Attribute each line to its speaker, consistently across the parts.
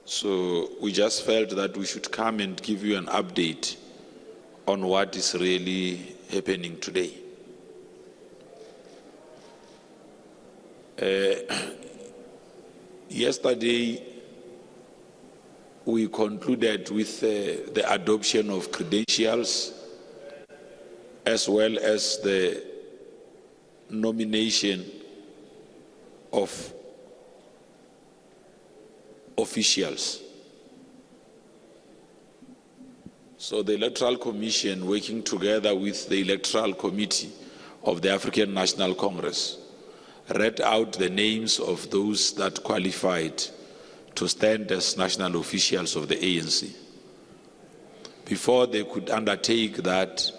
Speaker 1: So we just felt that we should come and give you an update on what is really happening today. Yesterday, we concluded with the adoption of credentials as well as the nomination of officials. So the Electoral Commission, working together with the Electoral Committee of the African National Congress, read out the names of those that qualified to stand as national officials of the ANC. Before they could undertake that,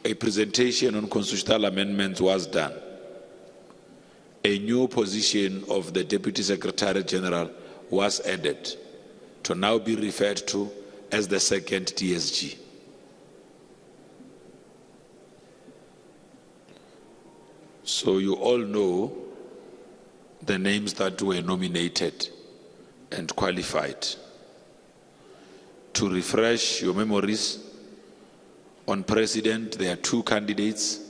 Speaker 1: a presentation on constitutional amendments was done. A new position of the Deputy Secretary General was added to now be referred to as the second DSG. So you all know the names that were nominated and qualified. To refresh your memories, on President, there are two candidates,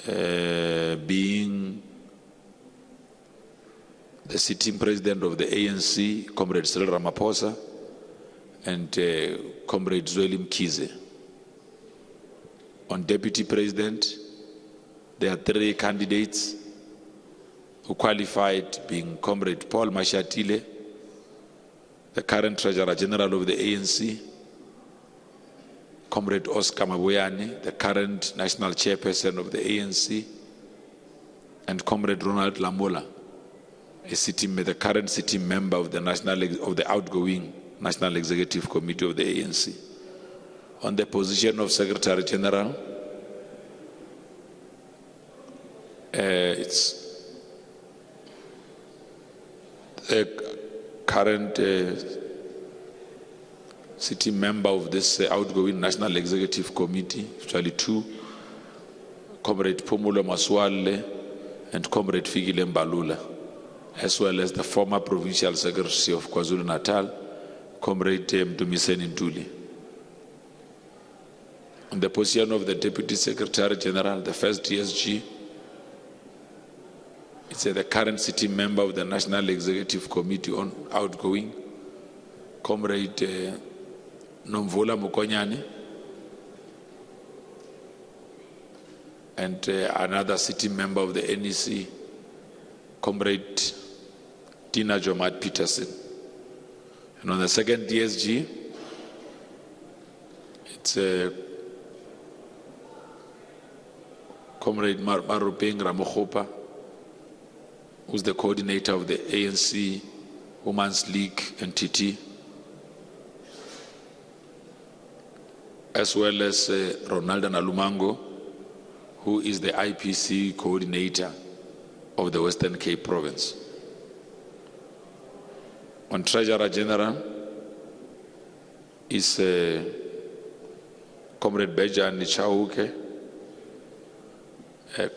Speaker 1: being the sitting President of the ANC, Comrade Cyril Ramaphosa, and Comrade Zweli Mkhize. On Deputy President, there are three candidates who qualified, being Comrade Pule Mabe, the current Treasurer General of the ANC, Comrade Oscar Maboyane, the current National Chairperson of the ANC, and Comrade Ronald Lamola, the current sitting member of the outgoing National Executive Committee of the ANC. On the position of Secretary General, it's the current sitting member of this outgoing National Executive Committee, actually two, Comrade Pule Mabe and Comrade Fikile Mbalula, as well as the former Provincial Secretary of KwaZulu-Natal, Comrade Mdumiseni Ntuli. On the position of the Deputy Secretary General, the first DSG, it's the current sitting member of the National Executive Committee on outgoing, Comrade Nomvula Mokonyane, and another sitting member of the NEC, Comrade Tina Jomat Peterson. And on the second DSG, it's Comrade Marupeng Ramokgopa, who's the coordinator of the ANC Women's League NTT, as well as Ronaldo Nalumango, who is the IPC coordinator of the Western Cape Province. On Treasurer General is Comrade Bejan Chauke,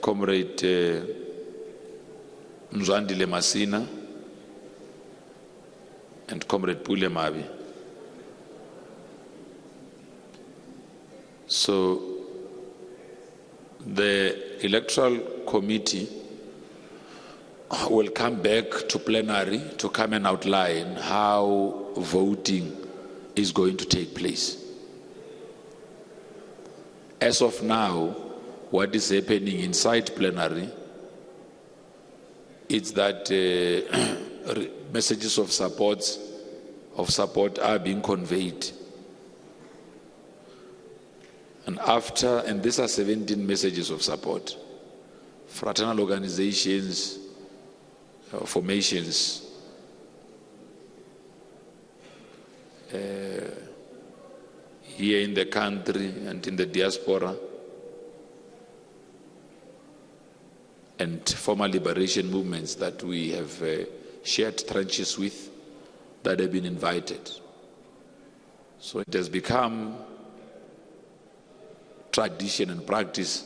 Speaker 1: Comrade Mzwandile Masina, and Comrade Pule Mabe. So the Electoral Committee will come back to plenary to come and outline how voting is going to take place. As of now, what is happening inside plenary is that messages of support are being conveyed. And these are 17 messages of support. Fraternal organizations, formations, here in the country and in the diaspora, and former liberation movements that we have shared trenches with, that have been invited. So it has become tradition and practice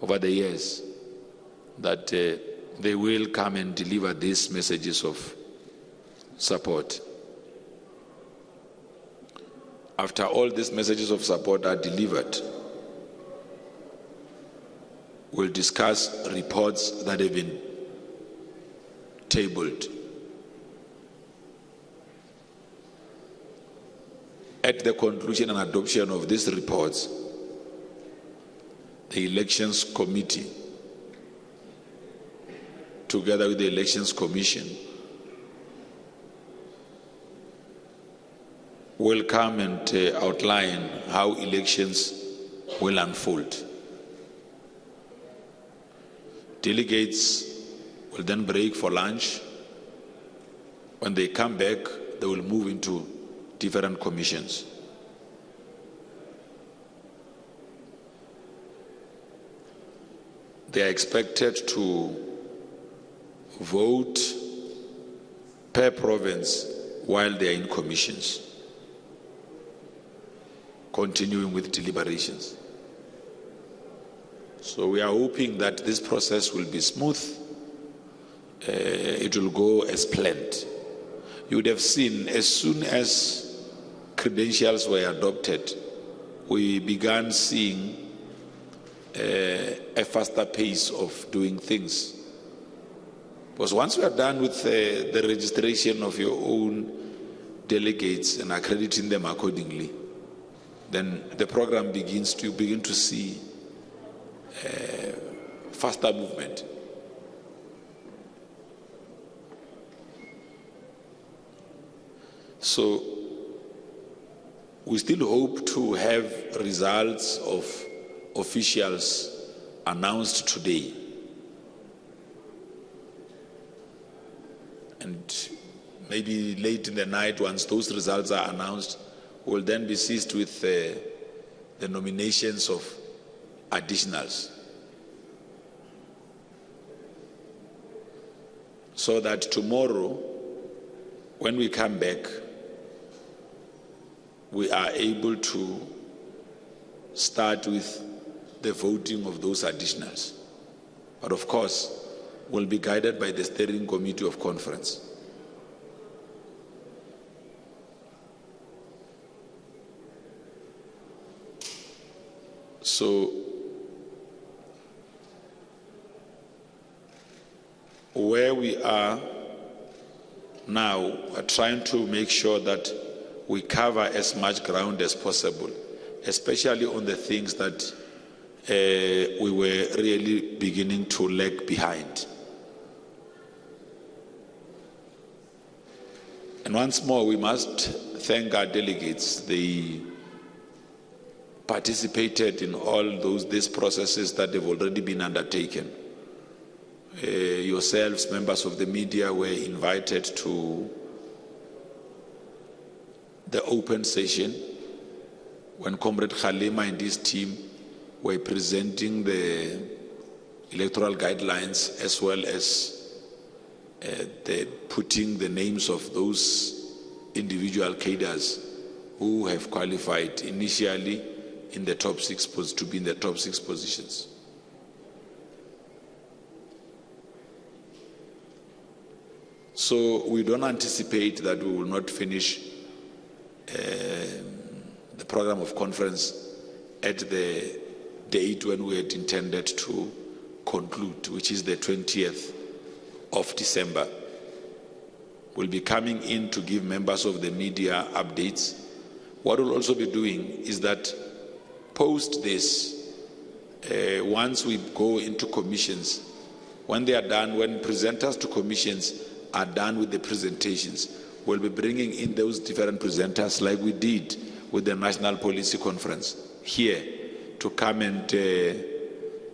Speaker 1: over the years that they will come and deliver these messages of support. After all these messages of support are delivered, we'll discuss reports that have been tabled. At the conclusion and adoption of these reports, the Elections Committee, together with the Elections Commission, will come and outline how elections will unfold. Delegates will then break for lunch. When they come back, they will move into different commissions. They are expected to vote per province while they are in commissions, continuing with deliberations. So we are hoping that this process will be smooth. It will go as planned. You would have seen, as soon as credentials were adopted, we began seeing a faster pace of doing things. Because once we are done with the registration of your own delegates and accrediting them accordingly, then the program begins to begin to see faster movement. So we still hope to have results of officials announced today. And maybe late in the night, once those results are announced, we'll then be seized with the nominations of additionals, so that tomorrow, when we come back, we are able to start with the voting of those additionals. But of course, we'll be guided by the steering committee of conference. So where we are now, we're trying to make sure that we cover as much ground as possible, especially on the things that we were really beginning to lag behind. And once more, we must thank our delegates. They participated in all these processes that have already been undertaken. Yourselves, members of the media, were invited to the open session when Comrade Khalima and his team were presenting the electoral guidelines, as well as putting the names of those individual cadres who have qualified initially in the top 6 to be in the top 6 positions. So we don't anticipate that we will not finish the program of conference at the date when we had intended to conclude, which is the 20th of December. We'll be coming in to give members of the media updates. What we'll also be doing is that post this, once we go into commissions, when they are done, when presenters to commissions are done with the presentations, we'll be bringing in those different presenters like we did with the National Policy Conference here to come and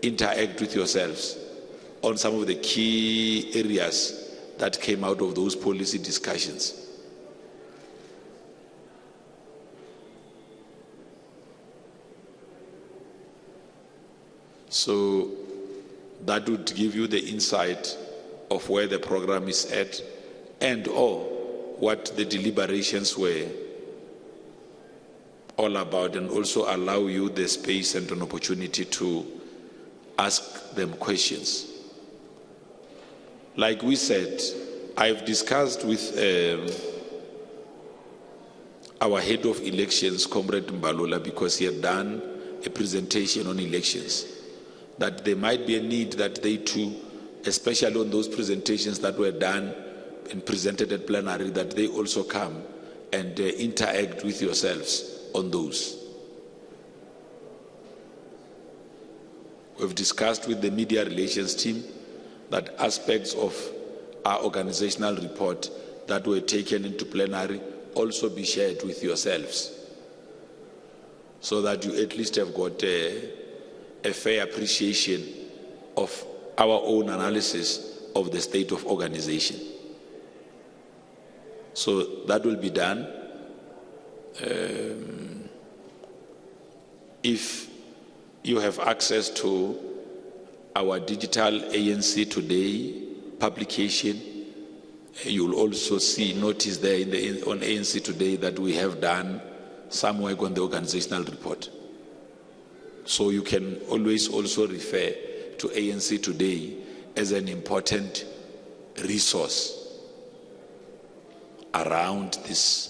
Speaker 1: interact with yourselves on some of the key areas that came out of those policy discussions. So that would give you the insight of where the program is at and or what the deliberations were all about, and also allow you the space and an opportunity to ask them questions. Like we said, I've discussed with our head of elections, Comrade Mbalola, because he had done a presentation on elections, that there might be a need that they too, especially on those presentations that were done and presented at plenary, that they also come and interact with yourselves on those. We've discussed with the media relations team that aspects of our organizational report that were taken into plenary also be shared with yourselves, so that you at least have got a fair appreciation of our own analysis of the state of organization. So that will be done. If you have access to our digital ANC Today publication, you will also notice there on ANC Today that we have done some work on the organizational report. So you can always also refer to ANC Today as an important resource around this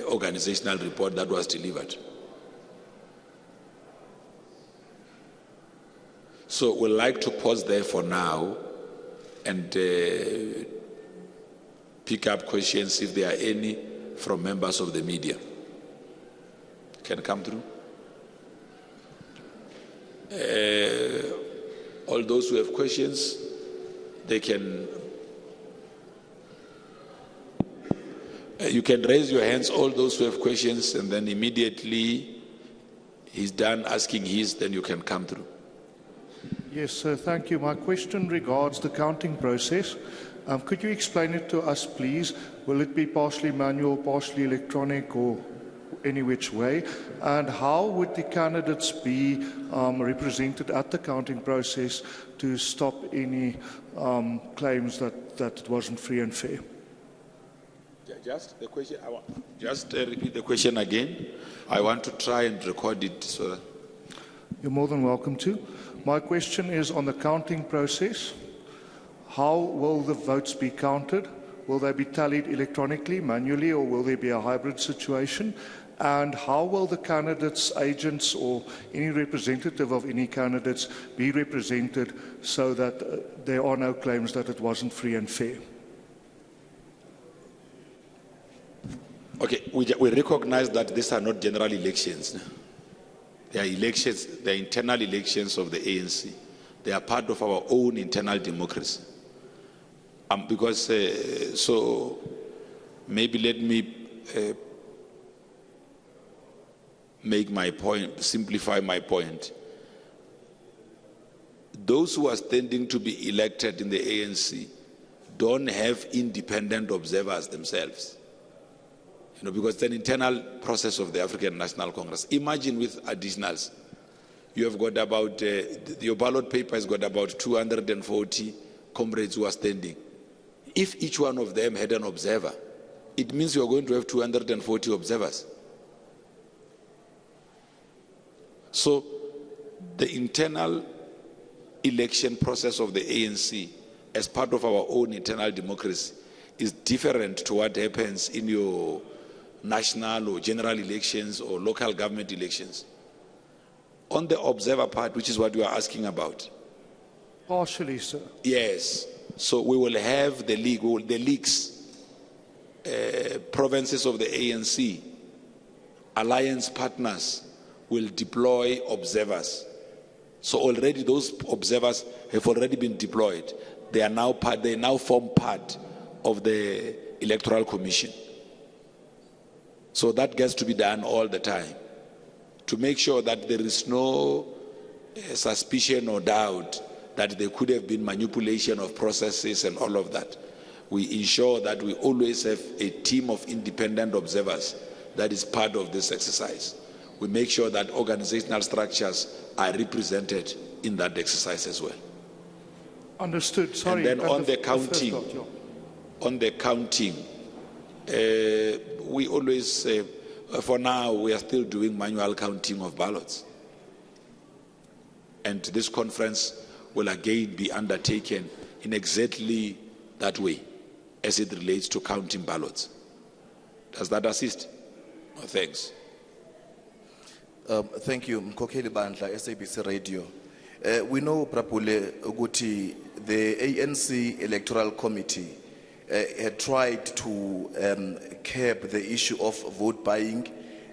Speaker 1: organizational report that was delivered. So we'd like to pause there for now and pick up questions if there are any from members of the media. Can come through. All those who have questions, they can. You can raise your hands, all those who have questions, and then immediately he's done asking his, then you can come through.
Speaker 2: Yes, sir, thank you. My question regards the counting process. Could you explain it to us, please? Will it be partially manual, partially electronic, or any which way? And how would the candidates be represented at the counting process to stop any claims that it wasn't free and fair?
Speaker 1: Just the question. Repeat the question again. I want to try and record it. So that
Speaker 2: you're more than welcome to. My question is on the counting process. How will the votes be counted? Will they be tallied electronically, manually, or will there be a hybrid situation? And how will the candidates, agents, or any representative of any candidates be represented so that there are no claims that it wasn't free and fair?
Speaker 1: Okay, we recognize that these are not general elections. They are elections, they are internal elections of the ANC. They are part of our own internal democracy. So maybe let me make my point, simplify my point. Those who are standing to be elected in the ANC don't have independent observers themselves. Because it's an internal process of the African National Congress. Imagine with additionals, you have got about, your ballot paper has got about 240 comrades who are standing. If each one of them had an observer, it means you are going to have 240 observers. So the internal election process of the ANC as part of our own internal democracy is different to what happens in your national or general elections or local government elections. On the observer part, which is what you are asking about.
Speaker 2: Partially, sir.
Speaker 1: Yes. So we will have the leagues, provinces of the ANC, alliance partners will deploy observers. So already those observers have already been deployed. They now form part of the Electoral Commission. So that gets to be done all the time to make sure that there is no suspicion or doubt that there could have been manipulation of processes and all of that. We ensure that we always have a team of independent observers that is part of this exercise. We make sure that organizational structures are represented in that exercise as well.
Speaker 2: Understood. Sorry.
Speaker 1: And then on the counting, we always, for now, we are still doing manual counting of ballots. And this conference will again be undertaken in exactly that way as it relates to counting ballots. Does that assist? No, thanks.
Speaker 3: Thank you, Mkhokheli Bandla, SABC Radio. We know, Prapule Uguti, the ANC Electoral Committee had tried to curb the issue of vote buying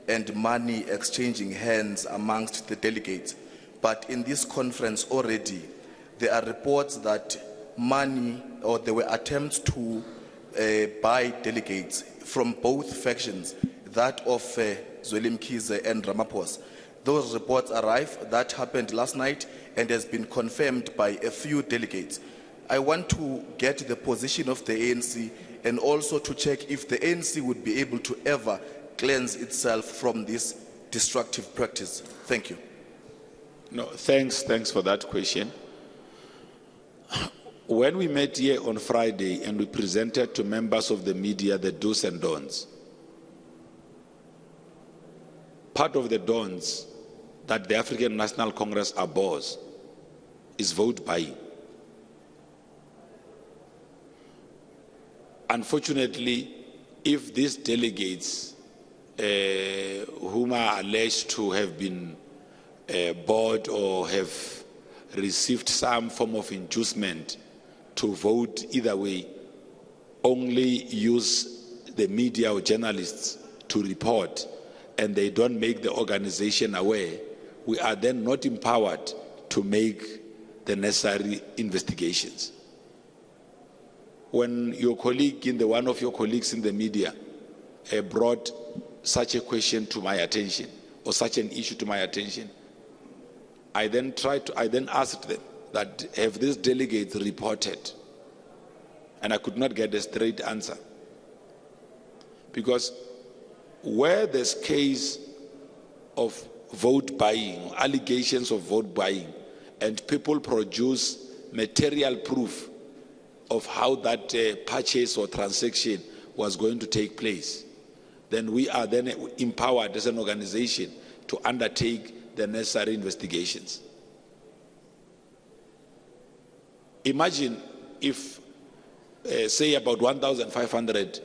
Speaker 3: and money exchanging hands amongst the delegates. But in this conference already, there are reports that money, or there were attempts to buy delegates from both factions, that of Zweli Mkhize and Ramaphosa. Those reports arrived. That happened last night and has been confirmed by a few delegates. I want to get the position of the ANC and also to check if the ANC would be able to ever cleanse itself from this destructive practice. Thank you.
Speaker 1: No, thanks for that question. When we met here on Friday and we presented to members of the media the do's and don'ts, part of the don'ts that the African National Congress abhors is vote buying. Unfortunately, if these delegates whom are alleged to have been bought or have received some form of inducement to vote either way, only use the media or journalists to report, and they don't make the organization aware, we are then not empowered to make the necessary investigations. When your colleague, one of your colleagues in the media, brought such a question to my attention, or such an issue to my attention, I then asked them that have these delegates reported, and I could not get a straight answer, because where there's case of vote buying, allegations of vote buying, and people produce material proof of how that purchase or transaction was going to take place, then we are then empowered as an organization to undertake the necessary investigations. Imagine if, say, about 1,500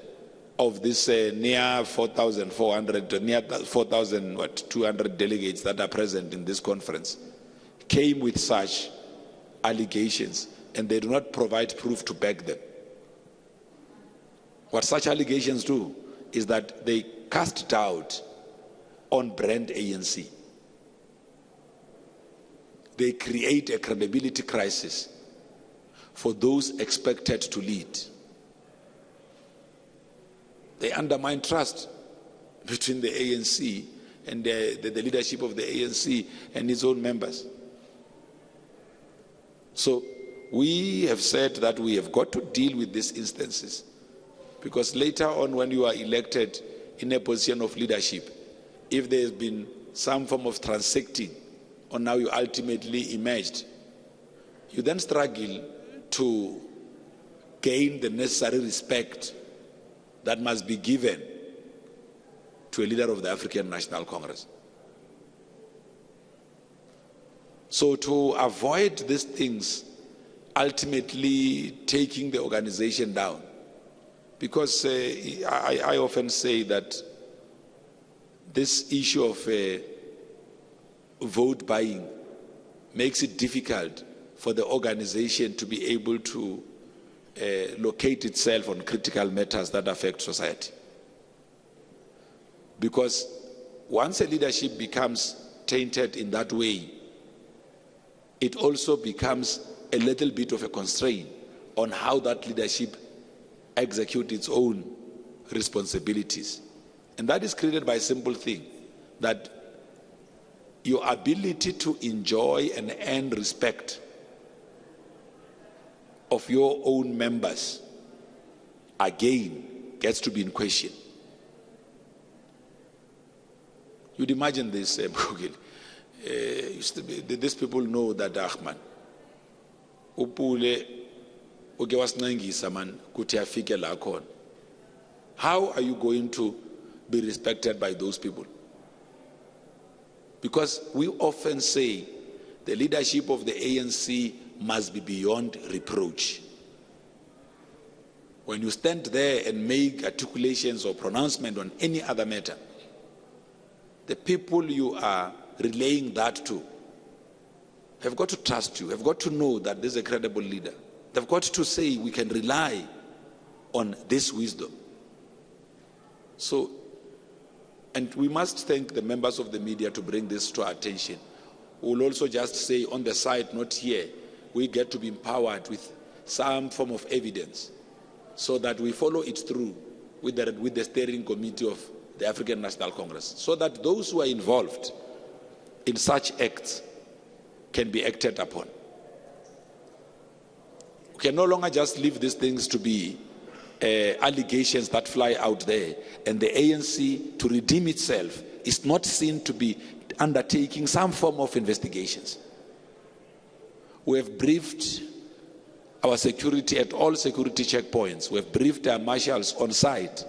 Speaker 1: of this near 4,400, near 4,200 delegates that are present in this conference came with such allegations, and they do not provide proof to back them. What such allegations do is that they cast doubt on brand ANC. They create a credibility crisis for those expected to lead. They undermine trust between the ANC and the leadership of the ANC and its own members. So we have said that we have got to deal with these instances, because later on, when you are elected in a position of leadership, if there has been some form of transacting, or now you ultimately emerged, you then struggle to gain the necessary respect that must be given to a leader of the African National Congress. So to avoid these things ultimately taking the organization down, because I often say that this issue of vote buying makes it difficult for the organization to be able to locate itself on critical matters that affect society. Because once a leadership becomes tainted in that way, it also becomes a little bit of a constraint on how that leadership executes its own responsibilities. And that is created by a simple thing, that your ability to enjoy and earn respect of your own members again gets to be in question. You'd imagine this, these people know that Ahman Upule uke wasinengisa man kuthi afike la khona. How are you going to be respected by those people? Because we often say the leadership of the ANC must be beyond reproach. When you stand there and make articulations or pronouncement on any other matter, the people you are relaying that to have got to trust you, have got to know that this is a credible leader. They've got to say we can rely on this wisdom. So, and we must thank the members of the media to bring this to our attention. We'll also just say on the side, not here, we get to be empowered with some form of evidence so that we follow it through with the steering committee of the African National Congress, so that those who are involved in such acts can be acted upon. We can no longer just leave these things to be allegations that fly out there, and the ANC, to redeem itself, is not seen to be undertaking some form of investigations. We have briefed our security at all security checkpoints. We have briefed our marshals on site,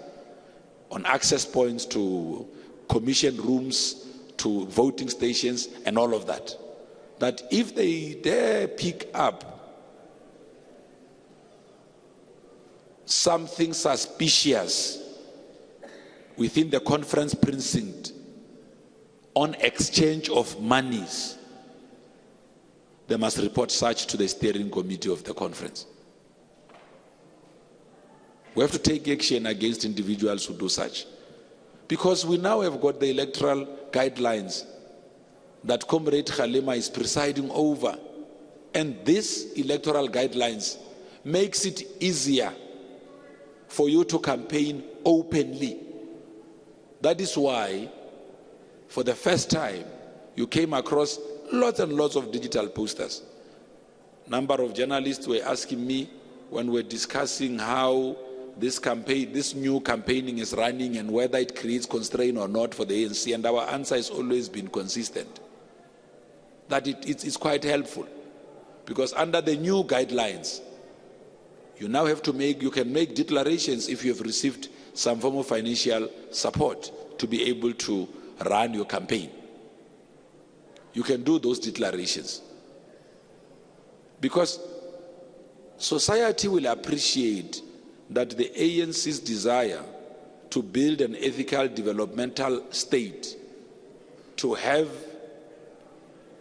Speaker 1: on access points to commission rooms, to voting stations, and all of that. That if they dare pick up something suspicious within the conference precinct on exchange of monies, they must report such to the steering committee of the conference. We have to take action against individuals who do such, because we now have got the electoral guidelines that Comrade Khalema is presiding over, and these electoral guidelines makes it easier for you to campaign openly. That is why, for the first time, you came across lots and lots of digital posters. Number of journalists were asking me when we're discussing how this new campaigning is running and whether it creates constraint or not for the ANC, and our answer has always been consistent, that it's quite helpful, because under the new guidelines, you now have to you can make declarations if you have received some form of financial support to be able to run your campaign. You can do those declarations, because society will appreciate that the ANC's desire to build an ethical developmental state, to have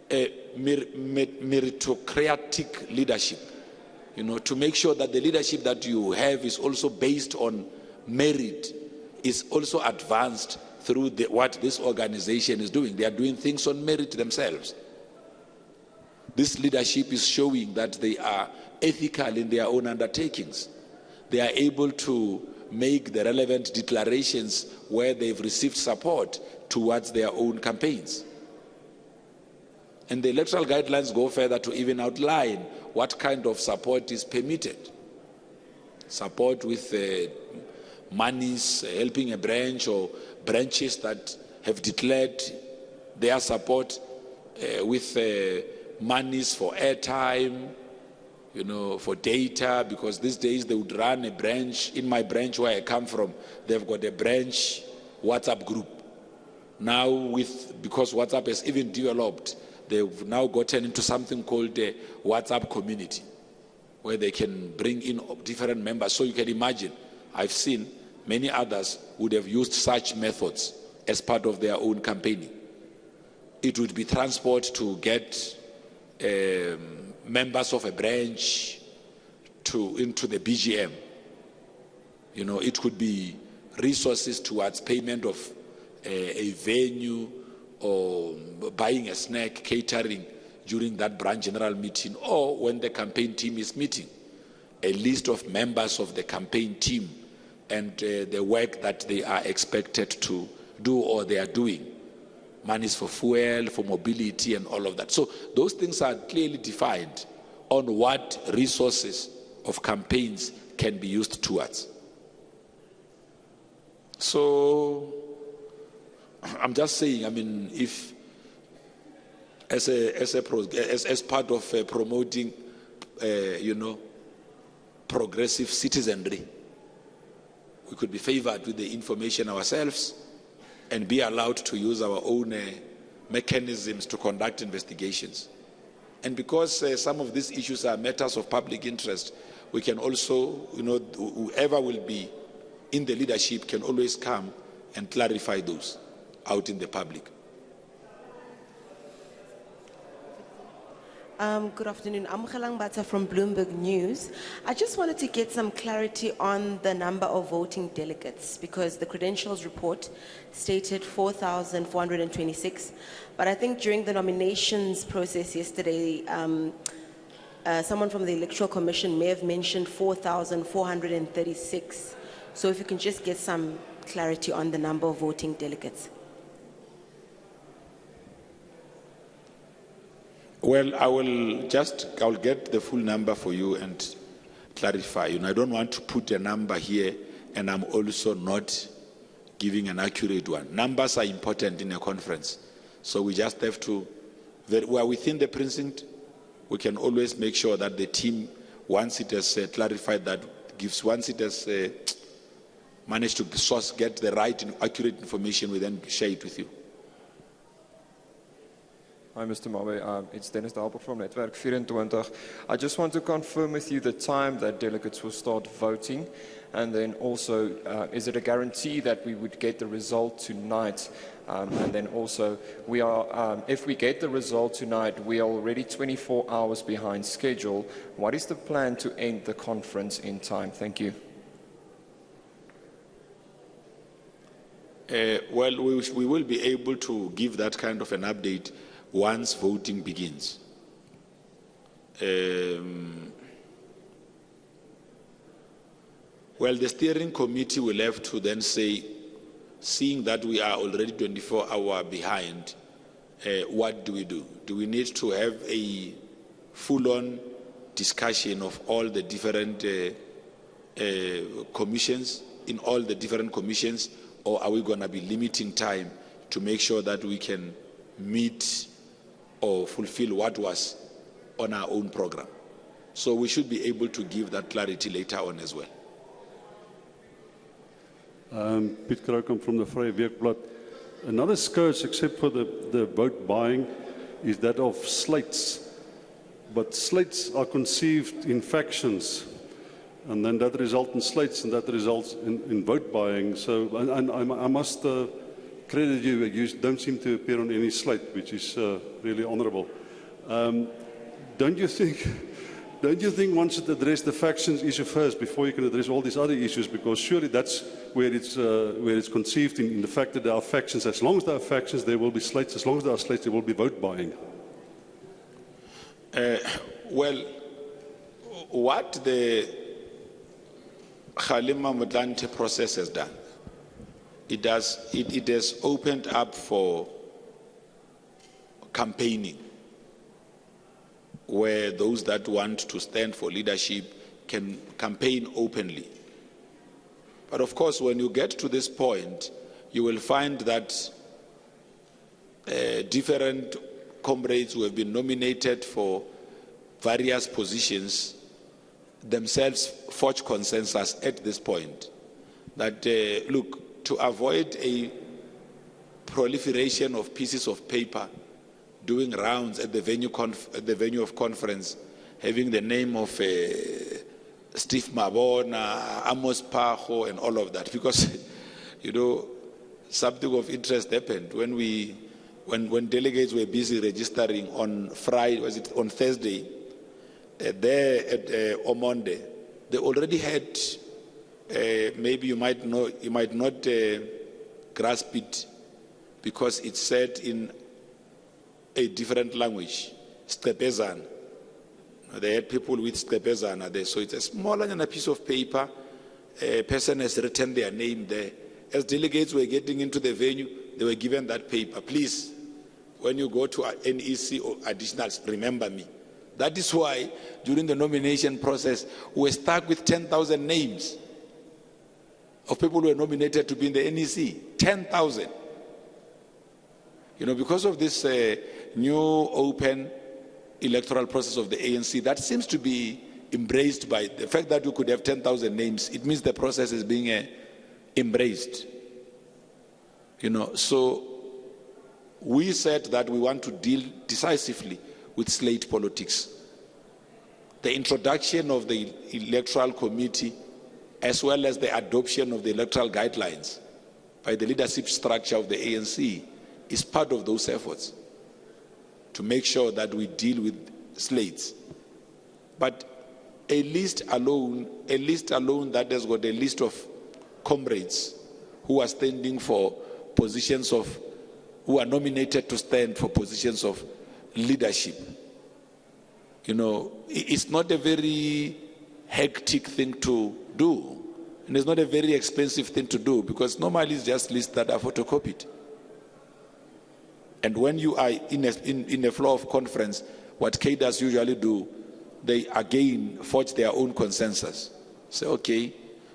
Speaker 1: a meritocratic leadership, to make sure that the leadership that you have is also based on merit, is also advanced through what this organization is doing. They are doing things on merit themselves. This leadership is showing that they are ethical in their own undertakings. They are able to make the relevant declarations where they've received support towards their own campaigns. And the electoral guidelines go further to even outline what kind of support is permitted. Support with monies, helping a branch or branches that have declared their support with monies for airtime, for data, because these days they would run a branch. In my branch where I come from, they've got a branch WhatsApp group. Now because WhatsApp has even developed, they've now gotten into something called a WhatsApp community, where they can bring in different members. So you can imagine, I've seen many others would have used such methods as part of their own campaigning. It would be transport to get members of a branch into the BGM. It could be resources towards payment of a venue, or buying a snack, catering during that branch general meeting, or when the campaign team is meeting, a list of members of the campaign team and the work that they are expected to do or they are doing. Monies for fuel, for mobility, and all of that. So those things are clearly defined on what resources of campaigns can be used towards. So I'm just saying, if as part of promoting, progressive citizenry, we could be favored with the information ourselves and be allowed to use our own mechanisms to conduct investigations And because some of these issues are matters of public interest, we can also, whoever will be in the leadership can always come and clarify those out in the public.
Speaker 4: Good afternoon. I'm Khalang Bata from Bloomberg News. I just wanted to get some clarity on the number of voting delegates because the credentials report stated 4,426. But I think during the nominations process yesterday, someone from the Electoral Commission may have mentioned 4,436. So if you can just get some clarity on the number of voting delegates.
Speaker 1: Well, I'll get the full number for you and clarify. I don't want to put a number here and I'm also not giving an accurate one. Numbers are important in a conference. So we just have to, we are within the precinct, we can always make sure that the team, once it has clarified that, once it has managed to get the right and accurate information, we then share it with you.
Speaker 5: Hi, Mr. Mabe. It's Dennis Dalper from Netwerk 24. I just want to confirm with you the time that delegates will start voting. And then also, is it a guarantee that we would get the result tonight? And then also, if we get the result tonight, we are already 24 hours behind schedule. What is the plan to end the conference in time? Thank you.
Speaker 1: Well, we will be able to give that kind of an update once voting begins. Well, the steering committee will have to then say, seeing that we are already 24 hours behind, what do we do? Do we need to have a full-on discussion of all the different commissions, in all the different commissions, or are we going to be limiting time to make sure that we can meet or fulfill what was on our own program? So we should be able to give that clarity later on as well.
Speaker 6: Piet Kroukamp from the Vrye Weekblad. Another scourge, except for the vote buying, is that of slates. But slates are conceived in factions, and then that results in slates, and that results in vote buying. So, and I must credit you, you don't seem to appear on any slate, which is really honorable. Don't you think one should address the factions issue first before you can address all these other issues? Because surely that's where it's conceived in the fact that there are factions. As long as there are factions, there will be slates. As long as there are slates, there will be vote buying.
Speaker 1: Well, what the Kgalema Motlanthe process has done, it has opened up for campaigning, where those that want to stand for leadership can campaign openly. But of course, when you get to this point, you will find that different comrades who have been nominated for various positions themselves forge consensus at this point that, look, to avoid a proliferation of pieces of paper doing rounds at the venue of conference, having the name of Steve Mabona, Amos Pacho, and all of that, because something of interest happened when delegates were busy registering on Thursday, there at Omonde. They already had, maybe you might not grasp it because it's said in a different language, Stepezana. They had people with Stepezana there, so it's a smaller than a piece of paper. A person has written their name there. As delegates were getting into the venue, they were given that paper. Please, when you go to NEC or additionals, remember me. That is why during the nomination process, we were stuck with 10,000 names of people who were nominated to be in the NEC. 10,000. Because of this new open electoral process of the ANC, that seems to be embraced by the fact that we could have 10,000 names. It means the process is being embraced. So we said that we want to deal decisively with slate politics. The introduction of the Electoral Committee, as well as the adoption of the electoral guidelines by the leadership structure of the ANC, is part of those efforts to make sure that we deal with slates. But a list alone that has got a list of comrades who are standing for positions of, who are nominated to stand for positions of leadership, it's not a very hectic thing to do. And it's not a very expensive thing to do, because normally it's just lists that are photocopied. And when you are in a flow of conference, what cadres usually do, they again forge their own consensus. Say, okay,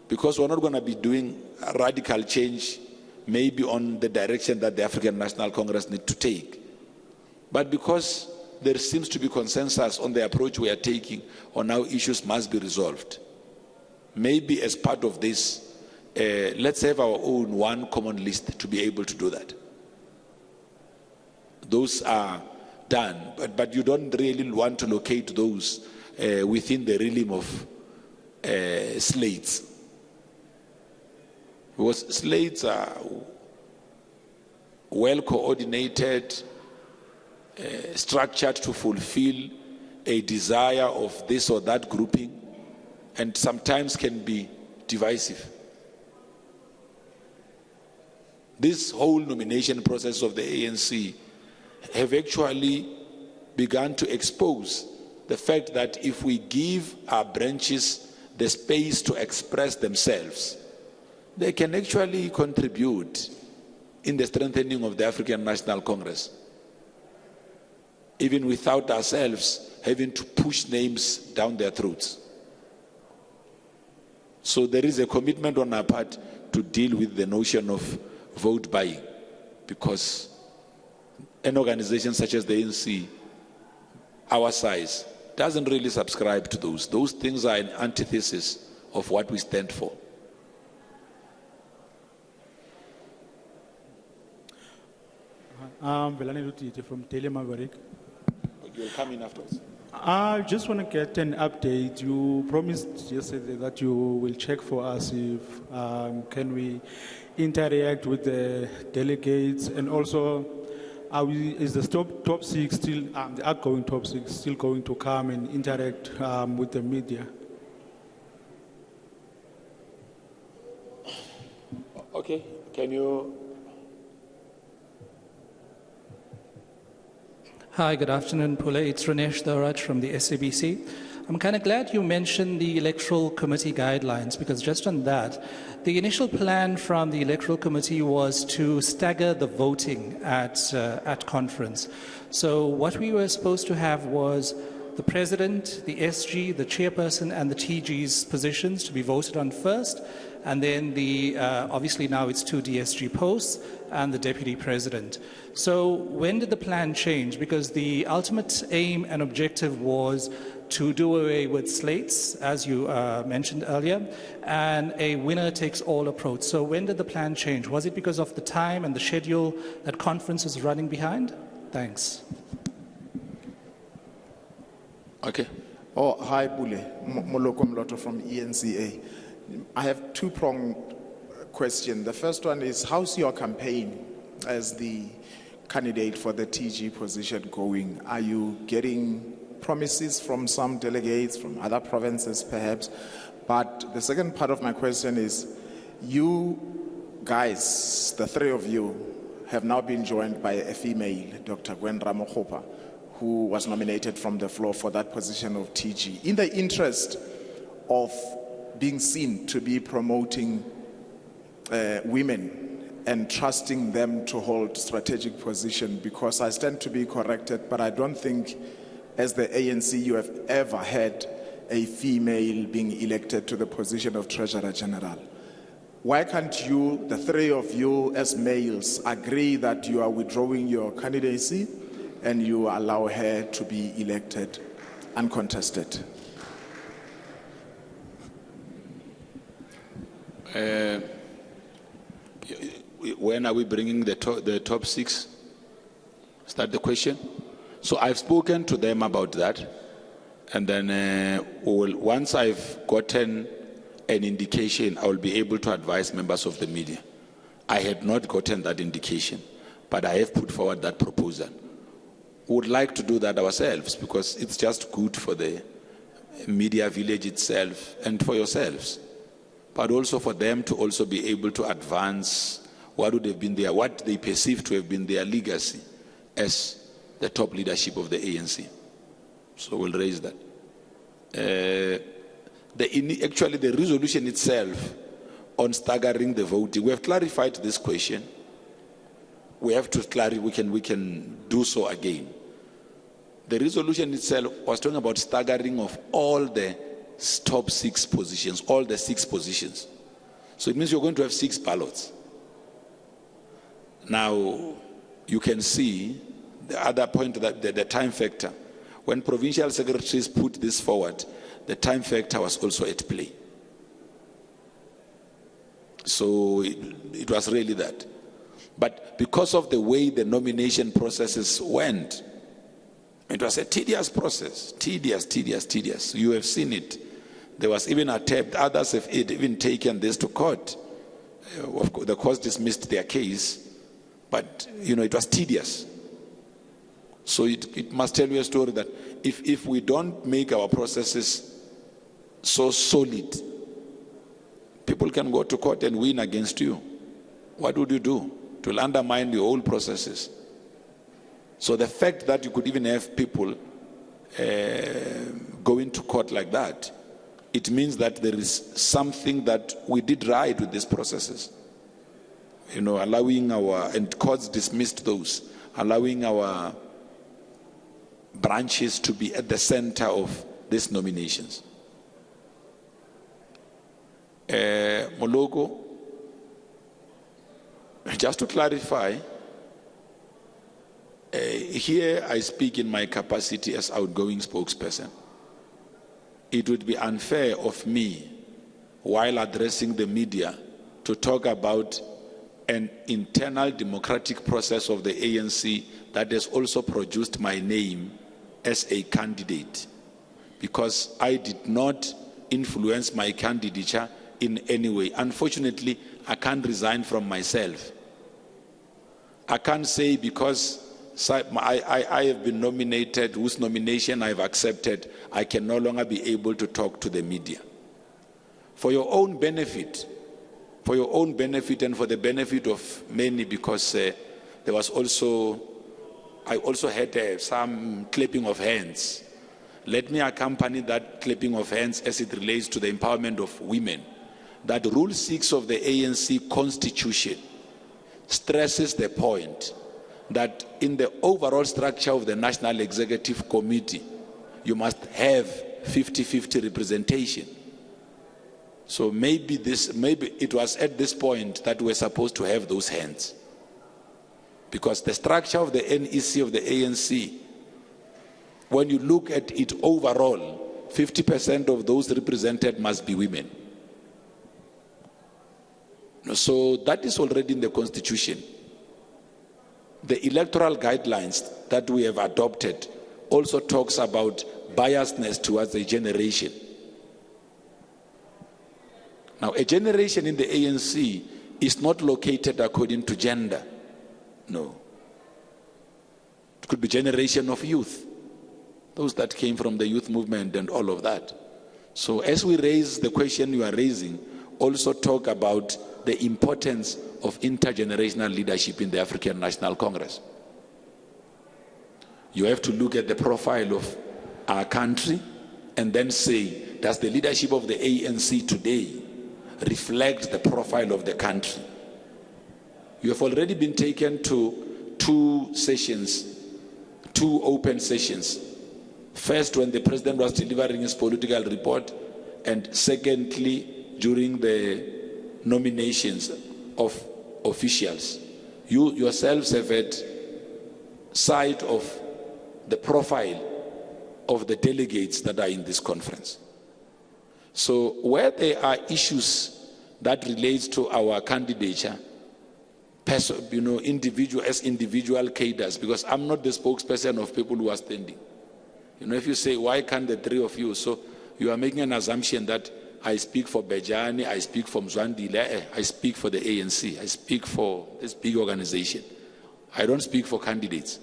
Speaker 1: because we're not going to be doing a radical change, maybe on the direction that the African National Congress need to take. But because there seems to be consensus on the approach we are taking on how issues must be resolved, maybe as part of this, let's have our own one common list to be able to do that. Those are done, but you don't really want to locate those within the realm of slates. Because slates are well coordinated, structured to fulfill a desire of this or that grouping, and sometimes can be divisive. This whole nomination process of the ANC have actually begun to expose the fact that if we give our branches the space to express themselves, they can actually contribute in the strengthening of the African National Congress, even without ourselves having to push names down their throats. So there is a commitment on our part to deal with the notion of vote buying, because an organization such as the ANC, our size, doesn't really subscribe to those. Those things are an antithesis of what we stand for.
Speaker 7: Velani Lutiti from Pule Mabe.
Speaker 1: You'll come in afterwards.
Speaker 7: I just want to get an update. You promised yesterday that you will check for us if can we interact with the delegates, and also is the top six still, the outgoing top six still going to come and interact with the media?
Speaker 1: Okay, can you?
Speaker 8: Hi, good afternoon, Pule. It's Ranesh Dharaj from the SABC. I'm kind of glad you mentioned the Electoral Committee guidelines, because just on that, the initial plan from the Electoral Committee was to stagger the voting at conference. So what we were supposed to have was the President, the SG, the Chairperson, and the TG's positions to be voted on first, and then the obviously now it's 2 DSG posts and the Deputy President. So when did the plan change? Because the ultimate aim and objective was to do away with slates, as you mentioned earlier, and a winner-takes-all approach. So when did the plan change? Was it because of the time and the schedule that conference was running behind? Thanks.
Speaker 1: Okay.
Speaker 9: Oh, hi, Pule. Moloko Mloto from ENCA. I have two-pronged question. The first one is, how's your campaign as the candidate for the TG position going? Are you getting promises from some delegates from other provinces perhaps? But the second part of my question is, you guys, the three of you, have now been joined by a female, Dr. Gwen Ramokgopa, who was nominated from the floor for that position of TG. In the interest of being seen to be promoting women and trusting them to hold strategic position, because I stand to be corrected, but I don't think as the ANC you have ever had a female being elected to the position of Treasurer General. Why can't you, the three of you as males, agree that you are withdrawing your candidacy and you allow her to be elected uncontested?
Speaker 1: When are we bringing the top six? Is that the question? So I've spoken to them about that, and then once I've gotten an indication, I will be able to advise members of the media. I had not gotten that indication, but I have put forward that proposal. We would like to do that ourselves because it's just good for the media village itself and for yourselves, but also for them to also be able to advance what would have been what they perceive to have been their legacy as the top leadership of the ANC. So we'll raise that. Actually, the resolution itself on staggering the voting, we have clarified this question. We have to clarify. We can do so again. The resolution itself was talking about staggering of all the top 6 positions, all the 6 positions. So it means you're going to have 6 ballots. Now, you can see the other point, that the time factor. When provincial secretaries put this forward, the time factor was also at play. So it was really that. But because of the way the nomination processes went, it was a tedious process. Tedious. You have seen it. There was even a attempt, others have even taken this to court. Of course, the court dismissed their case, but it was tedious. So it must tell you a story that if we don't make our processes so solid, people can go to court and win against you. What would you do? It will undermine the whole processes. So the fact that you could even have people going to court like that, it means that there is something that we did right with these processes. Allowing and courts dismissed those, allowing our branches to be at the center of these nominations. Moloko, just to clarify, here I speak in my capacity as outgoing spokesperson. It would be unfair of me, while addressing the media, to talk about an internal democratic process of the ANC that has also produced my name as a candidate, because I did not influence my candidature in any way. Unfortunately, I can't resign from myself. I can't say because I have been nominated, whose nomination I've accepted, I can no longer be able to talk to the media. For your own benefit, and for the benefit of many, because there was I also had some clapping of hands. Let me accompany that clapping of hands as it relates to the empowerment of women. That Rule 6 of the ANC Constitution stresses the point that in the overall structure of the National Executive Committee, you must have 50-50 representation. So maybe it was at this point that we're supposed to have those hands. Because the structure of the NEC of the ANC, when you look at it overall, 50% of those represented must be women. So that is already in the Constitution. The electoral guidelines that we have adopted also talks about biasness towards a generation. Now, a generation in the ANC is not located according to gender. No. It could be generation of youth, those that came from the youth movement and all of that. So as we raise the question you are raising, also talk about the importance of intergenerational leadership in the African National Congress. You have to look at the profile of our country and then say, does the leadership of the ANC today reflect the profile of the country? You have already been taken to 2 sessions, 2 open sessions. First, when the president was delivering his political report, and secondly, during the nominations of officials. You yourselves have had sight of the profile of the delegates that are in this conference. So where there are issues that relate to our candidature, individual cadres, because I'm not the spokesperson of people who are standing. If you say, why can't the three of you? So you are making an assumption that I speak for Bejani, I speak for Mzwandile, I speak for the ANC, I speak for this big organization. I don't speak for candidates.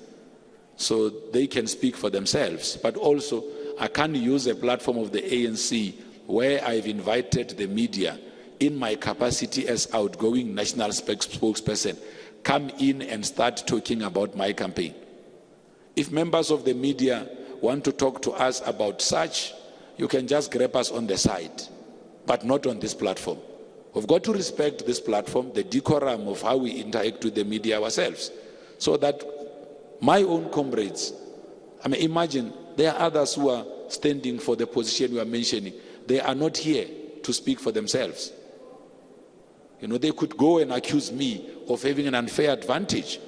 Speaker 1: So they can speak for themselves. But also, I can't use a platform of the ANC where I've invited the media in my capacity as outgoing national spokesperson, come in and start talking about my campaign. If members of the media want to talk to us about such, you can just grab us on the side, but not on this platform. We've got to respect this platform, the decorum of how we interact with the media ourselves, so that my own comrades, imagine there are others who are standing for the position we are mentioning. They are not here to speak for themselves. They could go and accuse me of having an unfair advantage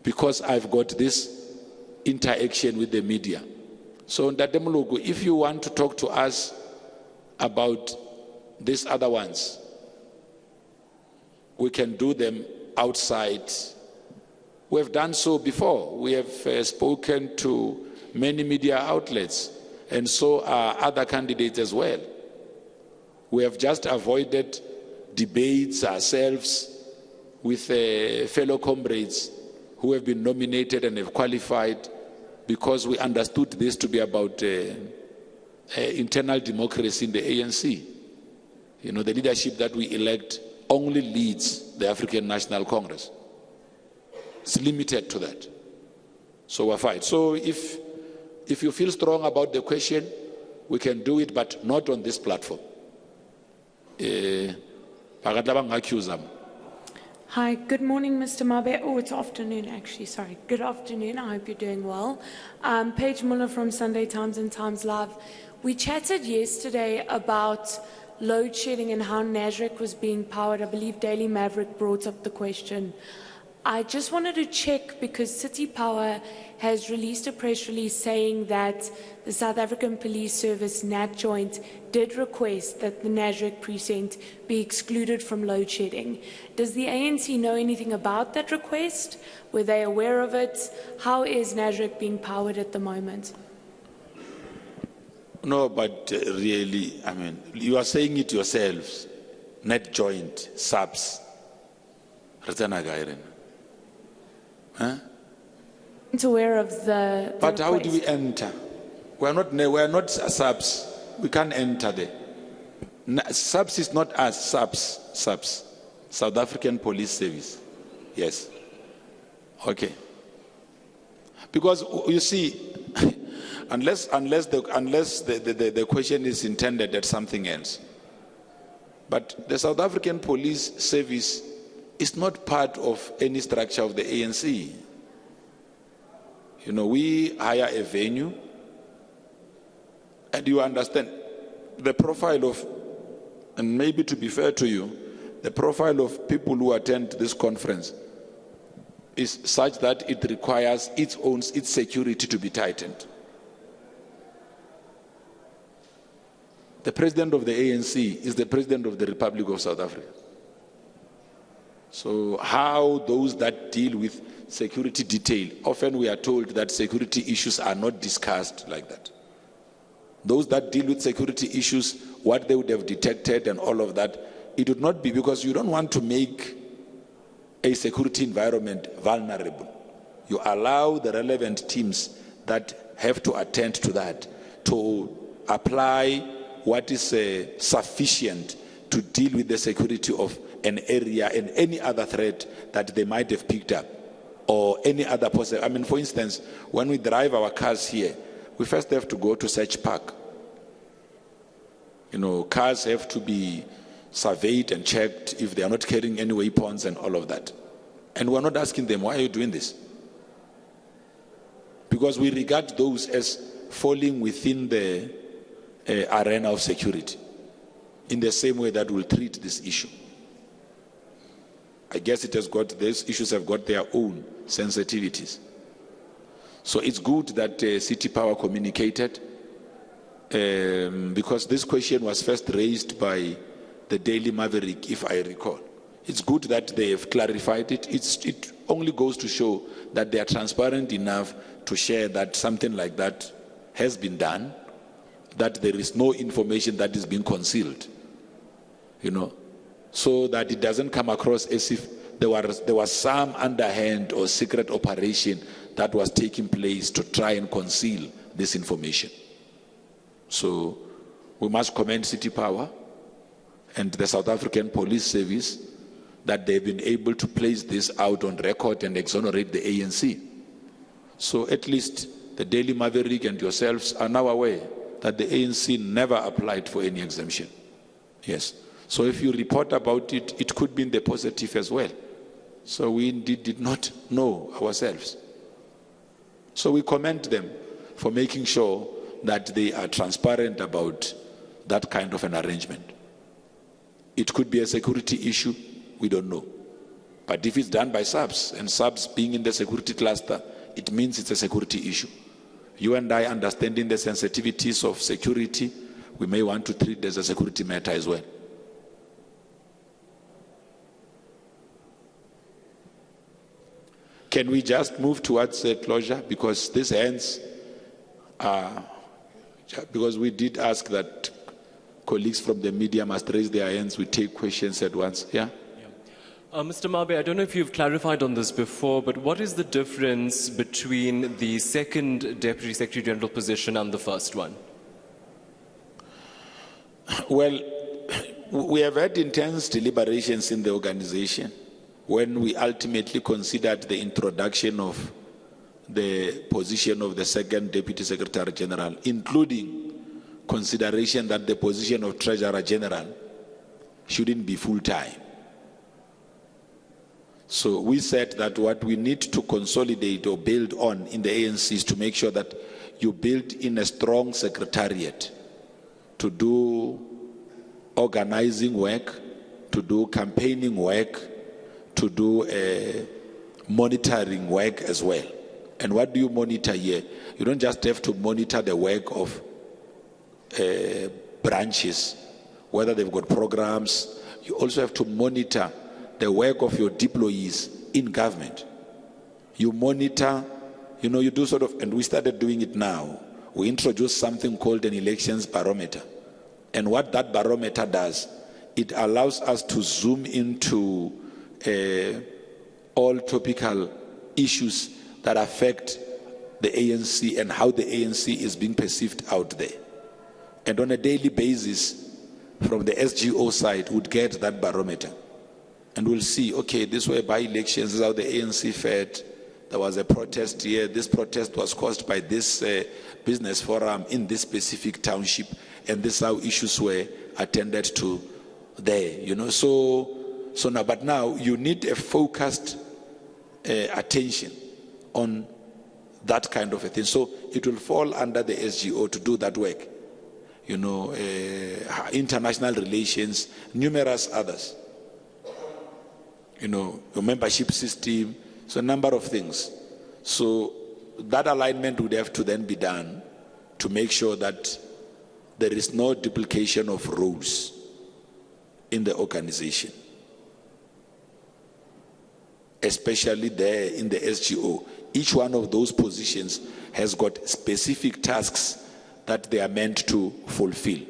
Speaker 1: because I've got this interaction with the media. So, Ndademologo, if you want to talk to us about these other ones, we can do them outside. We have done so before. We have spoken to many media outlets, and so are other candidates as well. We have just avoided debates ourselves with fellow comrades who have been nominated and have qualified, because we understood this to be about internal democracy in the ANC. The leadership that we elect only leads the African National Congress. It's limited to that. So we're fine. So if you feel strong about the question, we can do it, but not on this platform. Hi,
Speaker 10: good morning, Mr. Mabe. Oh, it's afternoon, actually. Sorry. Good afternoon. I hope you're doing well. Paige Muller from Sunday Times and Times Live. We chatted yesterday about load shedding and how Nasrec was being powered. I believe Daily Maverick brought up the question. I just wanted to check, because City Power has released a press release saying that the South African Police Service, Nat Joint, did request that the Nasrec precinct be excluded from load shedding. Does the ANC know anything about that request? Were they aware of it? How is Nasrec being powered at the moment?
Speaker 1: No, but really, you are saying it yourselves. Net Joint, subs. Huh?
Speaker 10: Aware of the
Speaker 1: but
Speaker 10: request.
Speaker 1: How do we enter? We are not subs. We can't enter there. Subs is not us. Subs. South African Police Service. Yes. Okay. Because you see, unless the question is intended at something else. But the South African Police Service is not part of any structure of the ANC. We hire a venue, and you understand the profile of, and maybe to be fair to you, the profile of people who attend this conference is such that it requires its security to be tightened. The president of the ANC is the president of the Republic of South Africa. So how those that deal with security detail, often we are told that security issues are not discussed like that. Those that deal with security issues, what they would have detected and all of that, it would not be, because you don't want to make a security environment vulnerable. You allow the relevant teams that have to attend to that to apply what is sufficient to deal with the security of an area and any other threat that they might have picked up, or any other possible. For instance, when we drive our cars here, we first have to go to search park. Cars have to be surveyed and checked if they are not carrying any weapons and all of that. And we're not asking them, why are you doing this? Because we regard those as falling within the arena of security, in the same way that we'll treat this issue. I guess these issues have got their own sensitivities. So it's good that City Power communicated, because this question was first raised by the Daily Maverick, if I recall. It's good that they have clarified it. It only goes to show that they are transparent enough to share that something like that has been done, that there is no information that is being concealed, so that it doesn't come across as if there was some underhand or secret operation that was taking place to try and conceal this information. So we must commend City Power and the South African Police Service that they've been able to place this out on record and exonerate the ANC. So at least the Daily Maverick and yourselves are now aware that the ANC never applied for any exemption. Yes. So if you report about it, it could be in the positive as well. So we indeed did not know ourselves. So we commend them for making sure that they are transparent about that kind of an arrangement. It could be a security issue, we don't know. But if it's done by subs, and subs being in the security cluster, it means it's a security issue. You and I, understanding the sensitivities of security, we may want to treat it as a security matter as well. Can we just move towards closure? Because this ends, because we did ask that colleagues from the media must raise their hands. We take questions at once. Yeah?
Speaker 11: Mr. Mabe, I don't know if you've clarified on this before, but what is the difference between the second Deputy Secretary General position and the first one?
Speaker 1: Well, we have had intense deliberations in the organization when we ultimately considered the introduction of the position of the second Deputy Secretary General, including consideration that the position of Treasurer General shouldn't be full-time. So we said that what we need to consolidate or build on in the ANC is to make sure that you build in a strong secretariat to do organizing work, to do campaigning work, to do monitoring work as well. And what do you monitor here? You don't just have to monitor the work of branches, whether they've got programs. You also have to monitor the work of your deployees in government. You monitor, you do sort of, and we started doing it now. We introduced something called an elections barometer. And what that barometer does, it allows us to zoom into all topical issues that affect the ANC and how the ANC is being perceived out there. And on a daily basis, from the SGO side, would get that barometer. And we'll see, okay, this were by-elections, this is how the ANC fared. There was a protest here. This protest was caused by this business forum in this specific township. And this is how issues were attended to there, So now, but now you need a focused attention on that kind of a thing. So it will fall under the SGO to do that work. International relations, numerous others. Your membership system, so a number of things. So that alignment would have to then be done to make sure that there is no duplication of roles in the organization, especially there in the SGO. Each one of those positions has got specific tasks that they are meant to fulfill.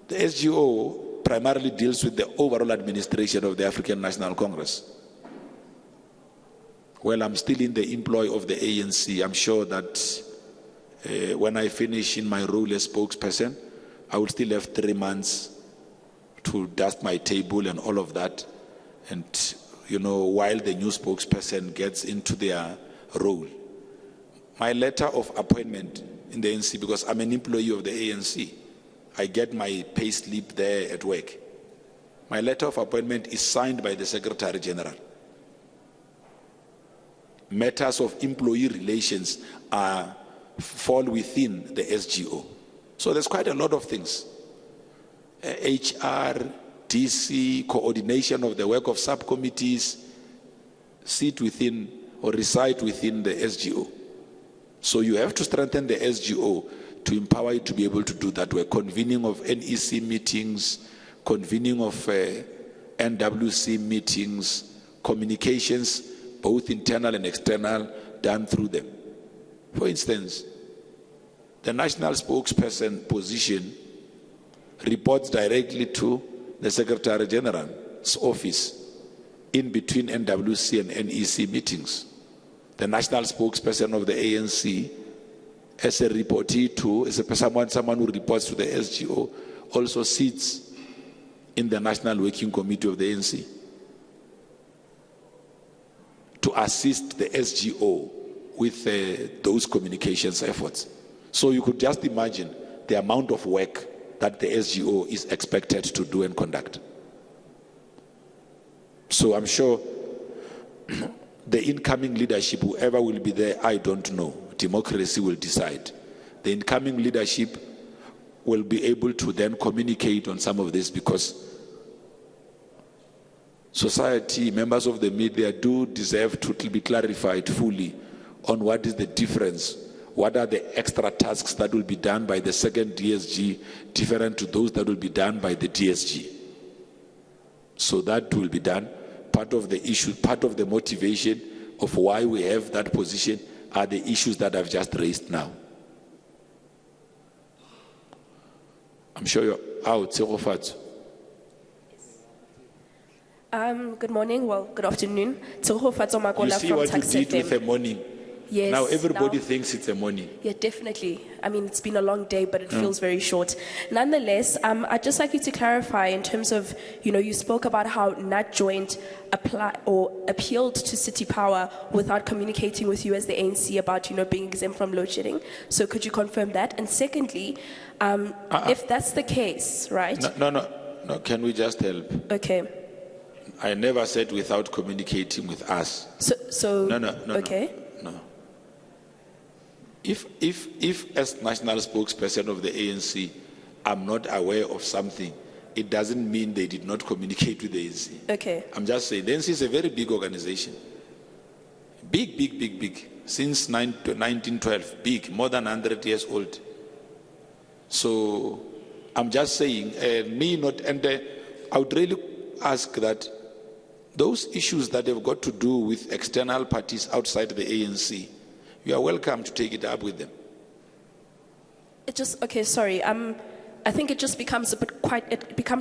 Speaker 1: The SGO primarily deals with the overall administration of the African National Congress. Well, I'm still in the employ of the ANC. I'm sure that when I finish in my role as spokesperson, I will still have 3 months to dust my table and all of that. And, while the new spokesperson gets into their role. My letter of appointment in the ANC, because I'm an employee of the ANC, I get my pay slip there at work. My letter of appointment is signed by the Secretary General. Matters of employee relations fall within the SGO. So there's quite a lot of things. HR, DC, coordination of the work of subcommittees sit within or reside within the SGO. So you have to strengthen the SGO to empower it to be able to do that work. Convening of NEC meetings, convening of NWC meetings, communications, both internal and external, done through them. For instance, the national spokesperson position reports directly to the Secretary General's office in between NWC and NEC meetings. The national spokesperson of the ANC, as a reportee to, as someone who reports to the SGO, also sits in the National Working Committee of the ANC to assist the SGO with those communications efforts. So you could just imagine the amount of work that the SGO is expected to do and conduct. So I'm sure the incoming leadership, whoever will be there, I don't know. Democracy will decide. The incoming leadership will be able to then communicate on some of this, because society, members of the media do deserve to be clarified fully on what is the difference, what are the extra tasks that will be done by the second DSG different to those that will be done by the DSG. So that will be done. Part of the issue, part of the motivation of why we have that position are the issues that I've just raised now. I'm sure you're out.
Speaker 12: Good morning, well, good afternoon.
Speaker 1: You see what you did with the morning?
Speaker 12: Yes.
Speaker 1: Now everybody thinks it's a morning.
Speaker 12: Yeah, definitely. I mean, it's been a long day, but it feels very short. Nonetheless, I'd just like you to clarify in terms of, you spoke about how NAT joint appealed to City Power without communicating with you as the ANC about, being exempt from load shedding. So could you confirm that? And secondly, if that's the case, right?
Speaker 1: No. Can we just help?
Speaker 12: Okay.
Speaker 1: I never said without communicating with us.
Speaker 12: So
Speaker 1: No.
Speaker 12: Okay.
Speaker 1: No. If as national spokesperson of the ANC, I'm not aware of something, it doesn't mean they did not communicate with the ANC.
Speaker 12: Okay.
Speaker 1: I'm just saying, the ANC is a very big organization. Big. Since 1912, big, more than 100 years old. So I'm just saying, I would really ask that those issues that have got to do with external parties outside the ANC, you are welcome to take it up with them.
Speaker 12: I think it just becomes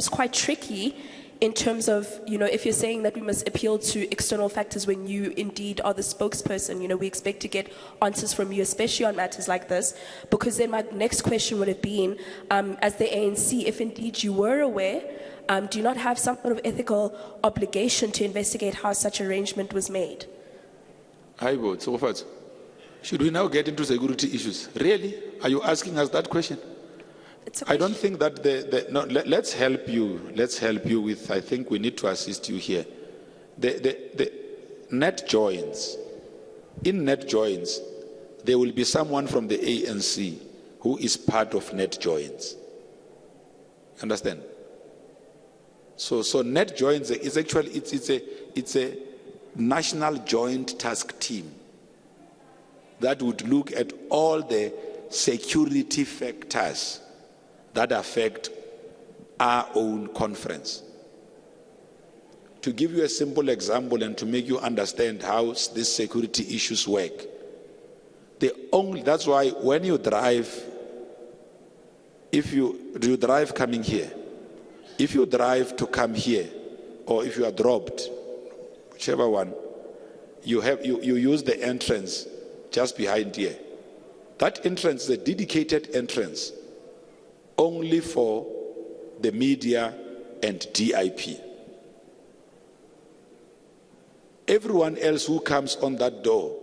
Speaker 12: quite tricky in terms of, if you're saying that we must appeal to external factors when you indeed are the spokesperson, we expect to get answers from you, especially on matters like this, because then my next question would have been, as the ANC, if indeed you were aware, do you not have some sort of ethical obligation to investigate how such arrangement was made?
Speaker 1: Should we now get into security issues? Really? Are you asking us that question? I don't think that let's help you. Let's help you with, I think we need to assist you here. The net joins. In net joins, there will be someone from the ANC who is part of net joins. Understand? So net joins is actually, it's a national joint task team that would look at all the security factors that affect our own conference. To give you a simple example and to make you understand how these security issues work, that's why when you drive, do you drive coming here? If you drive to come here, or if you are dropped, whichever one, you use the entrance just behind here. That entrance is a dedicated entrance only for the media and DIP. Everyone else who comes on that door,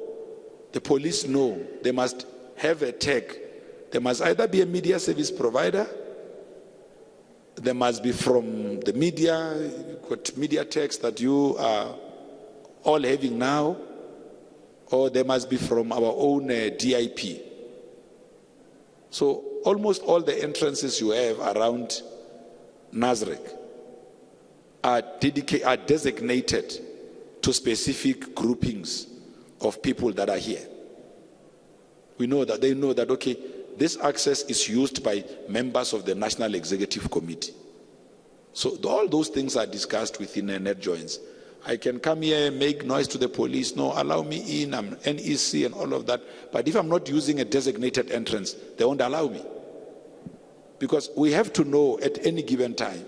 Speaker 1: the police know they must have a tag. There must either be a media service provider, there must be from the media, media tags that you are all having now, or there must be from our own DIP. So almost all the entrances you have around Nasrec are designated to specific groupings of people that are here. We know that they know that, okay, this access is used by members of the National Executive Committee. So all those things are discussed within net joins. I can come here and make noise to the police. No, allow me in. I'm NEC and all of that. But if I'm not using a designated entrance, they won't allow me. Because we have to know at any given time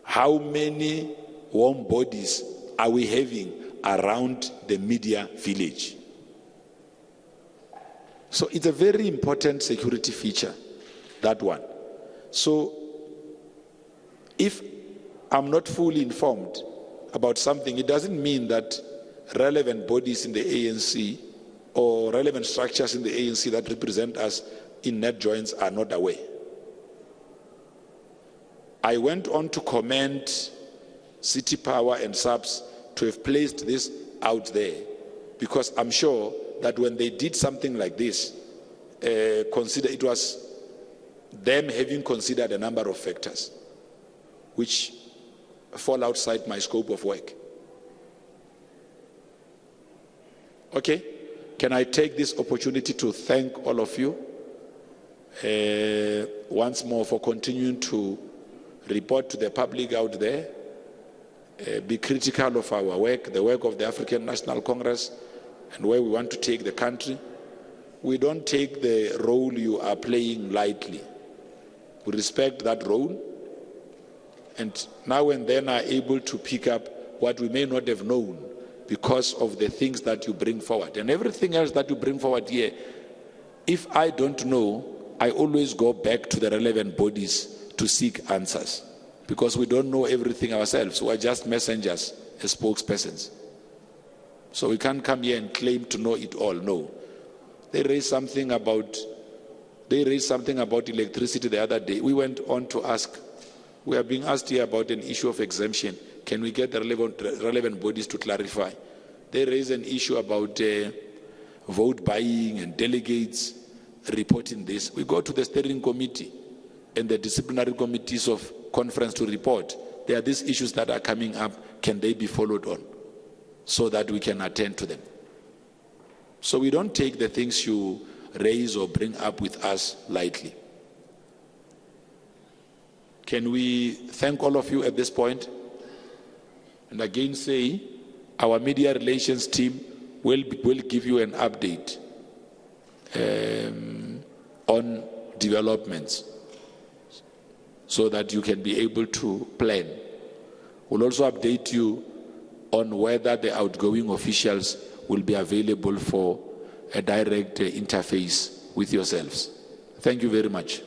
Speaker 1: how many warm bodies are we having around the media village. So it's a very important security feature, that one. So if I'm not fully informed about something, it doesn't mean that relevant bodies in the ANC or relevant structures in the ANC that represent us in net joins are not aware. I went on to commend City Power and SAPS to have placed this out there, because I'm sure that when they did something like this, it was them having considered a number of factors which fall outside my scope of work. Okay, can I take this opportunity to thank all of you once more for continuing to report to the public out there, be critical of our work, the work of the African National Congress, and where we want to take the country. We don't take the role you are playing lightly. We respect that role, and now and then are able to pick up what we may not have known because of the things that you bring forward. And everything else that you bring forward here, if I don't know, I always go back to the relevant bodies to seek answers, because we don't know everything ourselves. We are just messengers as spokespersons. So we can't come here and claim to know it all. No. They raised something about electricity the other day. We went on to ask, we are being asked here about an issue of exemption. Can we get the relevant bodies to clarify? They raised an issue about vote buying and delegates reporting this. We go to the steering committee and the disciplinary committees of conference to report. There are these issues that are coming up. Can they be followed on so that we can attend to them? So we don't take the things you raise or bring up with us lightly. Can we thank all of you at this point? And again say, our media relations team will give you an update on developments so that you can be able to plan. We'll also update you on whether the outgoing officials will be available for a direct interface with yourselves. Thank you very much.